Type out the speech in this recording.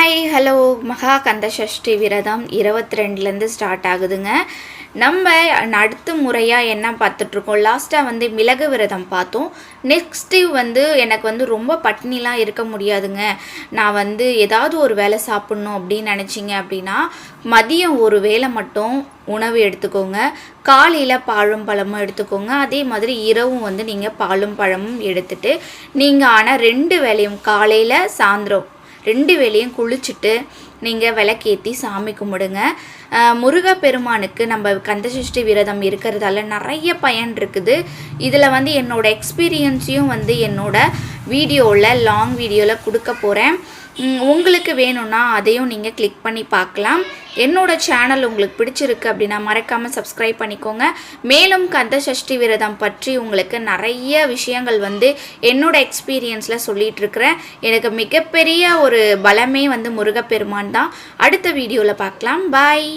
Hi hello மகா கந்த சஷ்டி விரதம் 22லேருந்து start ஆகுதுங்க. நம்ம அடுத்த முறையாக என்ன பார்த்துட்ருக்கோம், லாஸ்ட்டாக மிளகு விரதம் பார்த்தோம். நெக்ஸ்ட்டு எனக்கு ரொம்ப பட்னிலாம் இருக்க முடியாதுங்க, நான் ஏதாவது ஒரு வேளை சாப்பிட்ணும் அப்படின்னு நினச்சிங்க அப்படின்னா மதியம் ஒரு வேளை மட்டும் உணவு எடுத்துக்கோங்க. காலையில் பாலும் பழமும் எடுத்துக்கோங்க. அதே மாதிரி இரவும் நீங்கள் பாலும் பழமும் எடுத்துகிட்டு நீங்கள் ஆனால் 2 வேளையும் காலையில் சாயந்தரம் 2 வேளையும் குளிச்சுட்டு நீங்கள் விளக்கேற்றி சாமி கும்பிடுங்க. முருகப்பெருமானுக்கு நம்ம கந்தசஷ்டி விரதம் இருக்கிறதால நிறைய பயன் இருக்குது. இதில் என்னோடய எக்ஸ்பீரியன்ஸையும் என்னோட வீடியோவில் லாங் வீடியோவில் கொடுக்க போகிறேன். உங்களுக்கு வேணும்னா அதையும் நீங்கள் கிளிக் பண்ணி பார்க்கலாம். என்னோடய சேனல் உங்களுக்கு பிடிச்சிருக்கு அப்படின்னா மறக்காமல் சப்ஸ்கிரைப் பண்ணிக்கோங்க. மேலும் கந்தசஷ்டி விரதம் பற்றி உங்களுக்கு நிறைய விஷயங்கள் என்னோடய எக்ஸ்பீரியன்ஸில் சொல்லிகிட்ருக்கிறேன். எனக்கு மிகப்பெரிய ஒரு பலமே முருகப்பெருமான் தான். அடுத்த வீடியோவில் பார்க்கலாம். பாய்.